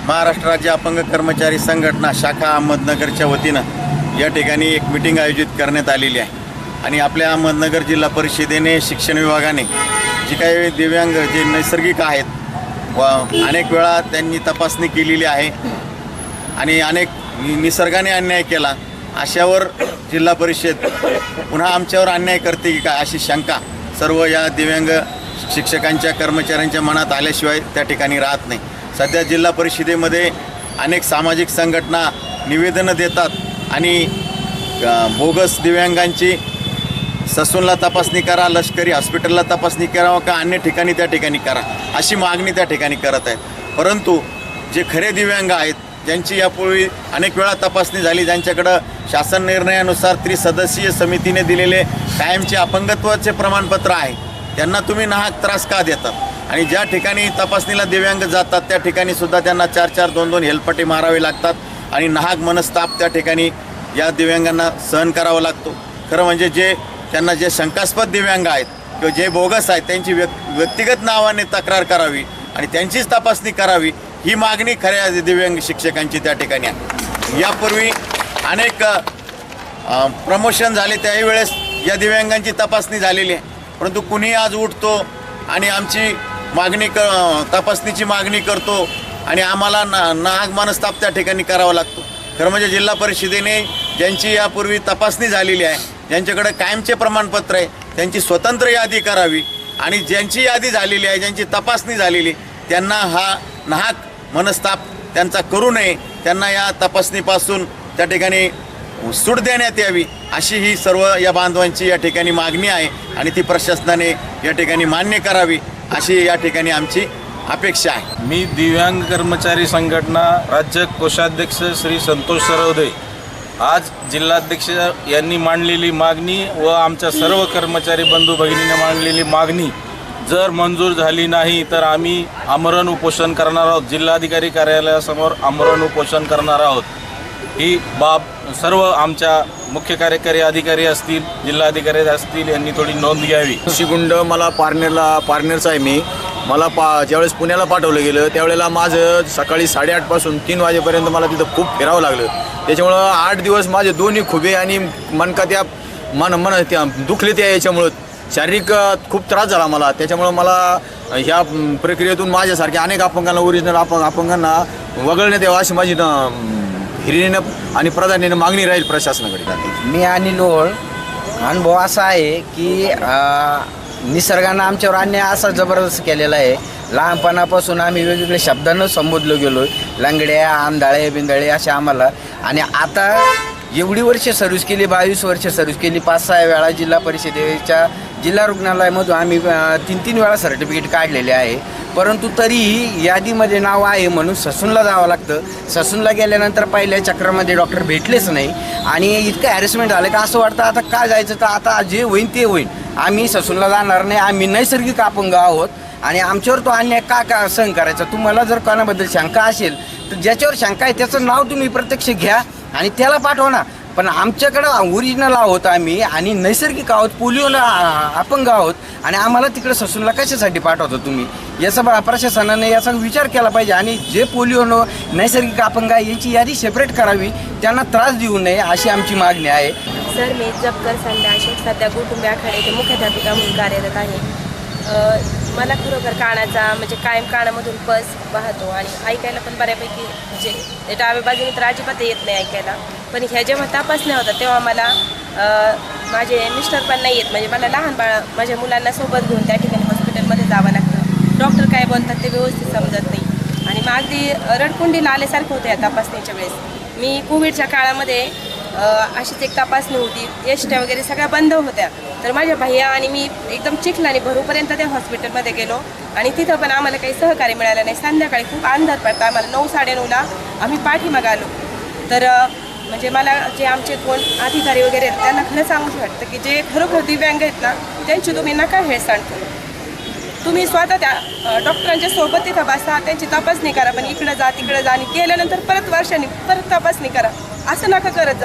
महाराष्ट्र राज्य अपंग कर्मचारी संघटना शाखा अहमदनगरच्या वतीनं या ठिकाणी एक मीटिंग आयोजित करण्यात आलेली आहे आणि आपल्या अहमदनगर जिल्हा परिषदेने शिक्षण विभागाने जी काही दिव्यांग जे नैसर्गिक आहेत व अनेक वेळा त्यांनी तपासणी केलेली आहे आणि अनेक निसर्गाने अन्याय केला, अशावर जिल्हा परिषद पुन्हा आमच्यावर अन्याय करते की काय अशी शंका सर्व या दिव्यांग शिक्षकांच्या कर्मचाऱ्यांच्या मनात आल्याशिवाय त्या ठिकाणी राहत नाही। सध्या जिल्हा परिषदेमध्ये अनेक सामाजिक संघटना निवेदनं देतात आणि बोगस दिव्यांगांची ससूनला तपासणी करा, लष्करी हॉस्पिटलला तपासणी करावं का अन्य ठिकाणी त्या ठिकाणी करा अशी मागणी त्या ठिकाणी करत आहेत। परंतु जे खरे दिव्यांग आहेत, ज्यांची यापूर्वी अनेक वेळा तपासणी झाली, ज्यांच्याकडं शासन निर्णयानुसार त्रिसदस्यीय समितीने दिलेले कायमचे अपंगत्वाचे प्रमाणपत्र आहे, त्यांना तुम्ही नाहक त्रास का देतात? आणि ज्या ठिकाणी तपासणीला दिव्यांग जातात त्या ठिकाणी सुद्धा त्यांना 4-4, 2-2 हेलपटे मारावे लागतात आणि नाहक मनस्ताप त्या ठिकाणी या दिव्यांगांना सहन करावा लागतो। खरं म्हणजे त्यांना जे शंकास्पद दिव्यांग आहेत किंवा जे बोगस आहेत त्यांची व्यक्तिगत नावाने तक्रार करावी आणि त्यांचीच तपासणी करावी ही मागणी खऱ्या दिव्यांग शिक्षकांची त्या ठिकाणी आहे। यापूर्वी अनेक प्रमोशन झाले, त्याही वेळेस या दिव्यांगांची तपासणी झालेली आहे, परंतु कुणी आज उठतो आणि आमची मागणी तपासणीची मागणी करतो आणि आम्हाला नाहक मनस्ताप त्या ठिकाणी करावा लागतो। खरं म्हणजे जिल्हा परिषदेने ज्यांची यापूर्वी तपासणी झालेली आहे, ज्यांच्याकडे कायमचे प्रमाणपत्र आहे, त्यांची स्वतंत्र यादी करावी आणि ज्यांची यादी झालेली आहे, ज्यांची तपासणी झालेली, त्यांना हा नाहक मनस्ताप त्यांचा करू नये, त्यांना या तपासणीपासून त्या ठिकाणी सूट देण्यात यावी अशी ही सर्व या बांधवांची या ठिकाणी मागणी आहे आणि ती प्रशासनाने या ठिकाणी मान्य करावी अशी या ठिकाणी आमची अपेक्षा आहे। मी दिव्यांग कर्मचारी संघटना राज्य कोषाध्यक्ष श्री संतोष सरवदे आज जिल्हाध्यक्ष यांनी मांडलेली मागणी व आमच्या सर्व कर्मचारी बंधू भगिनींनी मांडलेली मागणी जर मंजूर झाली नाही तर आम्ही आमरण उपोषण करणार आहोत, जिल्हाधिकारी कार्यालयासमोर आमरण उपोषण करणार आहोत। ही बाब सर्व आमच्या मुख्य कार्यकारी अधिकारी असतील, जिल्हाधिकारी असतील यांनी थोडी नोंद घ्यावी। शिगुंड मला पारनेरचा आहे मी। मला ज्यावेळेस पुण्याला पाठवलं गेलं त्यावेळेला माझं सकाळी 8:30 पासून 3 वाजेपर्यंत मला तिथं खूप फिरावं लागलं। त्याच्यामुळं 8 दिवस माझे दोन्ही खुबे आणि मनका त्या त्या दुखले त्या याच्यामुळं शारीरिक खूप त्रास झाला मला। त्याच्यामुळं मला ह्या प्रक्रियेतून माझ्यासारख्या अनेक अपंगांना ओरिजिनल अपंगांना वगळण्यात यावं अशी माझी हिरिरीनं आणि प्राधान्याने मागणी राहील प्रशासनाकडे। मी अनिल ओळ। अनुभव असा आहे की निसर्गानं आमच्यावर अन्याय असा जबरदस्त केलेला आहे। लहानपणापासून आम्ही वेगवेगळ्या शब्दांना संबोधलो गेलो, लंगड्या, आंधळे, बिंदळे असे आम्हाला। आणि आता एवढी वर्ष सर्व्हिस केली, 22 वर्ष सर्व्हिस केली, 5-6 वेळा जिल्हा परिषदेच्या जिल्हा रुग्णालयामधून आम्ही 3-3 वेळा सर्टिफिकेट काढलेले आहे, परंतु तरीही यादीमध्ये नाव आहे म्हणून ससूनला जावं लागतं। ससूनला गेल्यानंतर पहिल्या चक्रामध्ये डॉक्टर भेटलेच नाही आणि इतकं हॅरेसमेंट झालं का असं वाटतं आता का जायचं, तर आता जे होईल ते होईल, आम्ही ससूनला जाणार नाही, आम्ही नैसर्गिक अपंग आहोत आणि आमच्यावर तो अन्याय का सहन करायचा। तुम्हाला जर कोणाबद्दल शंका असेल तर ज्याच्यावर शंका आहे त्याचं नाव तुम्ही प्रत्यक्ष घ्या आणि त्याला पाठवा ना। पण आमच्याकडं ओरिजिनल आहोत आम्ही आणि नैसर्गिक आहोत, पोलिओला अपंग आहोत आणि आम्हाला तिकडे ससूनला कशासाठी पाठवतो तुम्ही? याचा प्रशासनाने याचा विचार केला पाहिजे आणि जे पोलिओ नैसर्गिक अपंग आहे याची यादी सेपरेट करावी, त्यांना त्रास देऊ नये अशी आमची मागणी आहे। सर, मी जपकर संध्या अशोक सध्या कुटुंबी आखाडे मुख्याध्यापिका म्हणून कार्यरत आहे। मला खरोखर कानाचा म्हणजे कायम कानामधून पस वाहतो आणि ऐकायला पण बऱ्यापैकी म्हणजे डाव्या बाजूने तर अजिबात येत नाही ऐकायला, पण ह्या जेव्हा तपासण्या होतात तेव्हा मला माझे मिस्टर पण नाही येत, म्हणजे मला लहान माझ्या मुलांना सोबत घेऊन त्या ठिकाणी हॉस्पिटलमध्ये जावं लागतं। डॉक्टर काय बोलतात ते व्यवस्थित समजत नाही आणि मग अगदी रडकुंडीला आल्यासारखं होतं या तपासणीच्या वेळेस। मी कोविडच्या काळामध्ये अशीच एक तपासणी होती, एसट्या वगैरे सगळ्या बंद होत्या, तर माझ्या भैया आणि मी एकदम चिखलानी भरूपर्यंत त्या हॉस्पिटलमध्ये गेलो आणि तिथं पण आम्हाला काही सहकार्य मिळालं नाही। संध्याकाळी खूप अंधार पडता, आम्हाला 9-9:30ला आम्ही पाठीमागं आलो। तर म्हणजे मला जे आमचे कोण अधिकारी वगैरे आहेत त्यांना खरं सांगू वाटतं की जे खरोखर दिव्यांग आहेत ना त्यांची तुम्ही नका हेळसांड करू, तुम्ही स्वतः त्या डॉक्टरांच्या सोबत तिथं बसा, त्यांची तपासणी करा, पण इकडं जा तिकडं जा आणि केल्यानंतर परत वर्षांनी परत तपासणी करा, असं नका करत जा।